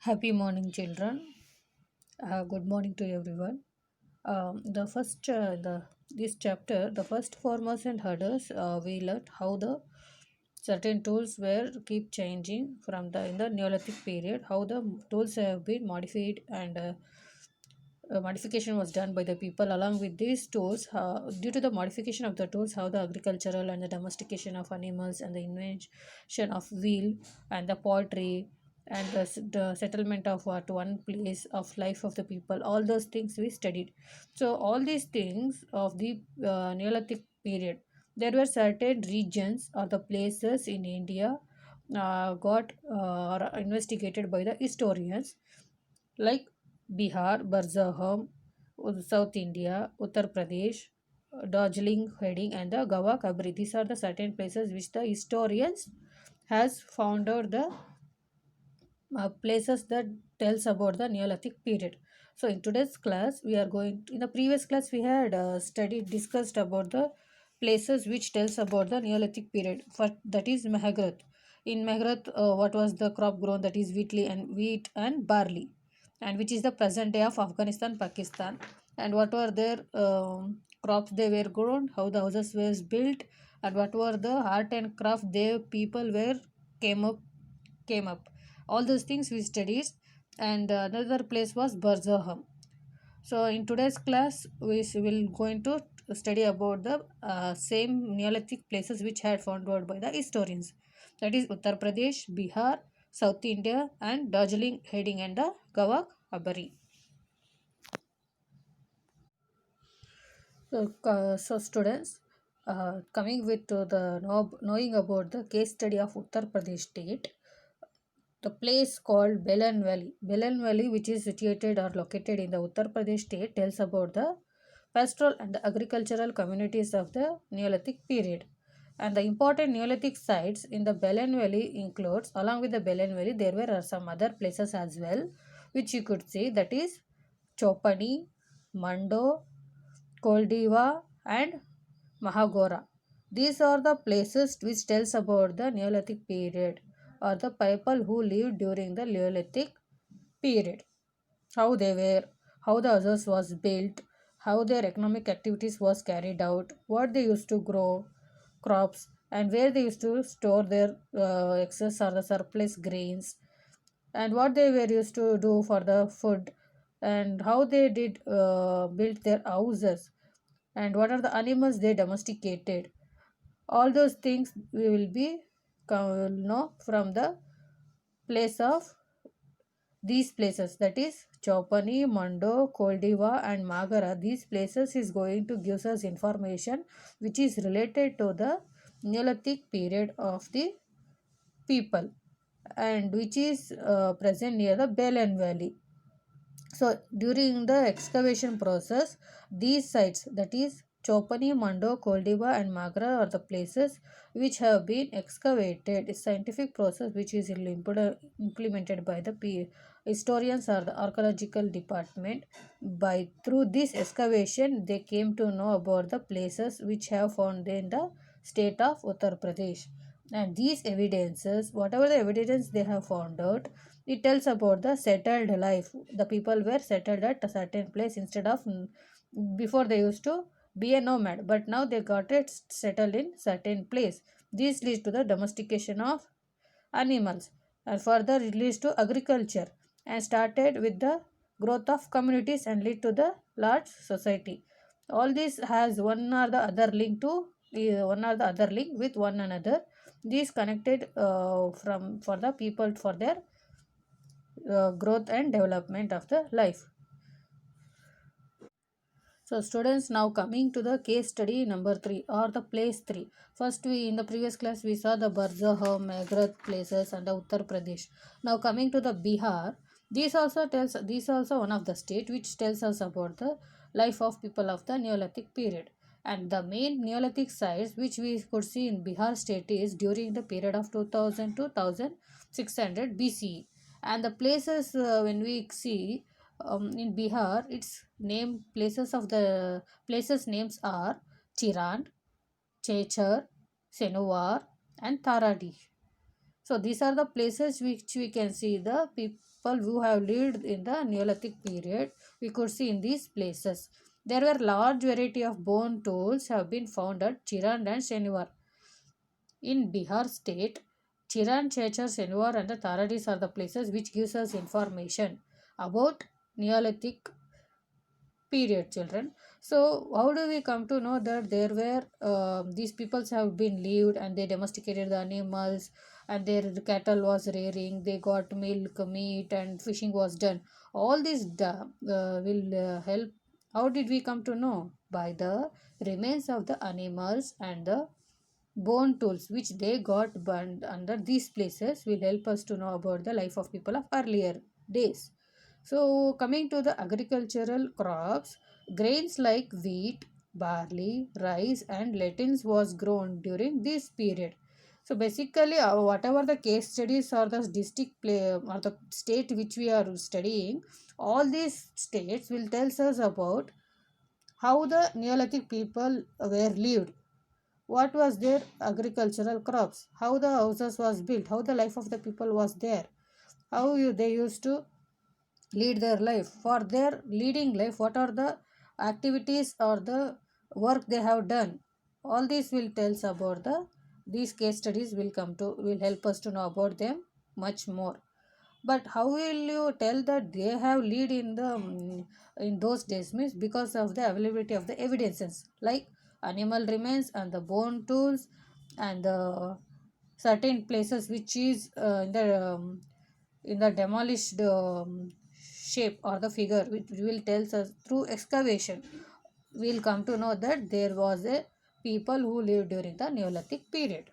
Happy morning, children. Good morning to everyone. The first, the this chapter, the first foremost and hurdles, we learned how the certain tools were keep changing from the in the Neolithic period. How the tools have been modified and modification was done by the people. Along with these tools, due to the modification of the tools, how the agricultural and the domestication of animals and the invention of wheel and the pottery and the settlement of what one place of life of the people, all those things we studied. So all these things of the Neolithic period, there were certain regions or the places in India got or investigated by the historians, like Bihar, Barzaham, South India, Uttar Pradesh, Darjeeling, Heading, and the Goa Kabri. These are the certain places which the historians has found out the places that tells about the Neolithic period. So in today's class, we are going in the previous class we had studied discussed about the places which tells about the Neolithic period. For that is Mehrgarh. In Mehrgarh, what was the crop grown? That is wheat and barley, and which is the present day of Afghanistan, Pakistan. And what were their crops they were grown? How the houses were built, and what were the art and craft they people were came up came up. All those things we studied, and another place was Barzaham. So in today's class will going to study about the same Neolithic places which had found out by the historians. That is Uttar Pradesh, Bihar, South India, and Darjeeling heading and the Gawak Abari. So students, coming with the knowing about the case study of Uttar Pradesh state, the place called Belan Valley. Belan Valley, which is situated or located in the Uttar Pradesh state, tells about the pastoral and agricultural communities of the Neolithic period. And the important Neolithic sites in the Belan Valley includes, along with the Belan Valley, there were some other places as well, which you could see. That is Chopani, Mando, Koldiva, and Mahagora. These are the places which tells about the Neolithic period or the people who lived during the Neolithic period. How they were, how the houses was built, how their economic activities was carried out, what they used to grow, crops, and where they used to store their excess or the surplus grains, and what they were used to do for the food, and how they did build their houses, and what are the animals they domesticated. All those things we will be know from the place of these places, that is Chopani, Mando, Koldiva, and Magara. These places is going to give us information which is related to the Neolithic period of the people, and which is present near the Belen Valley. So during the excavation process, these sites, that is Chopani, Mando, Koldiva, and Magra, are the places which have been excavated. A scientific process which is implemented by the historians or the archaeological department. By through this excavation, they came to know about the places which have found in the state of Uttar Pradesh. And these evidences, whatever the evidence they have found out, it tells about the settled life. The people were settled at a certain place instead of before they used to be a nomad, but now they got it settled in certain place. This leads to the domestication of animals, and further it leads to agriculture, and started with the growth of communities and lead to the large society. All this has one or the other link to one or the other link with one another. These connected from for the people for their growth and development of the life. So students, now coming to the case study number 3 or the place 3. First we in the previous class we saw the Barzaham, Megrad places and the Uttar Pradesh. Now coming to the Bihar, this also one of the state which tells us about the life of people of the Neolithic period. And the main Neolithic sites which we could see in Bihar state is during the period of 2000 to 1600 BCE. And the places when we see in Bihar, its name places of the places names are Chirand, Chechar, Senowar, and Taradi. So these are the places which we can see the people who have lived in the Neolithic period. We could see in these places. There were large variety of bone tools have been found at Chirand and Sheniwar. In Bihar state, Chirand, Chechar, Sheniwar and the Taradis are the places which gives us information about Neolithic period, children. So how do we come to know that there were these peoples have been lived and they domesticated the animals and their cattle was rearing, they got milk, meat and fishing was done. All this will help. How did we come to know? By the remains of the animals and the bone tools which they got burned under these places will help us to know about the life of people of earlier days. So, coming to the agricultural crops, grains like wheat, barley, rice, and lentils was grown during this period. So, basically, whatever the case studies or the district play, or the state which we are studying, all these states will tell us about how the Neolithic people were lived, what was their agricultural crops, how the houses was built, how the life of the people was there, how they used to lead their life. For their leading life, what are the activities or the work they have done. All this will tell us about these case studies will help us to know about them much more. But how will you tell that they have lead in the in those days? Means because of the availability of the evidences like animal remains and the bone tools and the certain places which is in the demolished shape or the figure which will tell us through excavation. We'll come to know that there was a people who lived during the Neolithic period.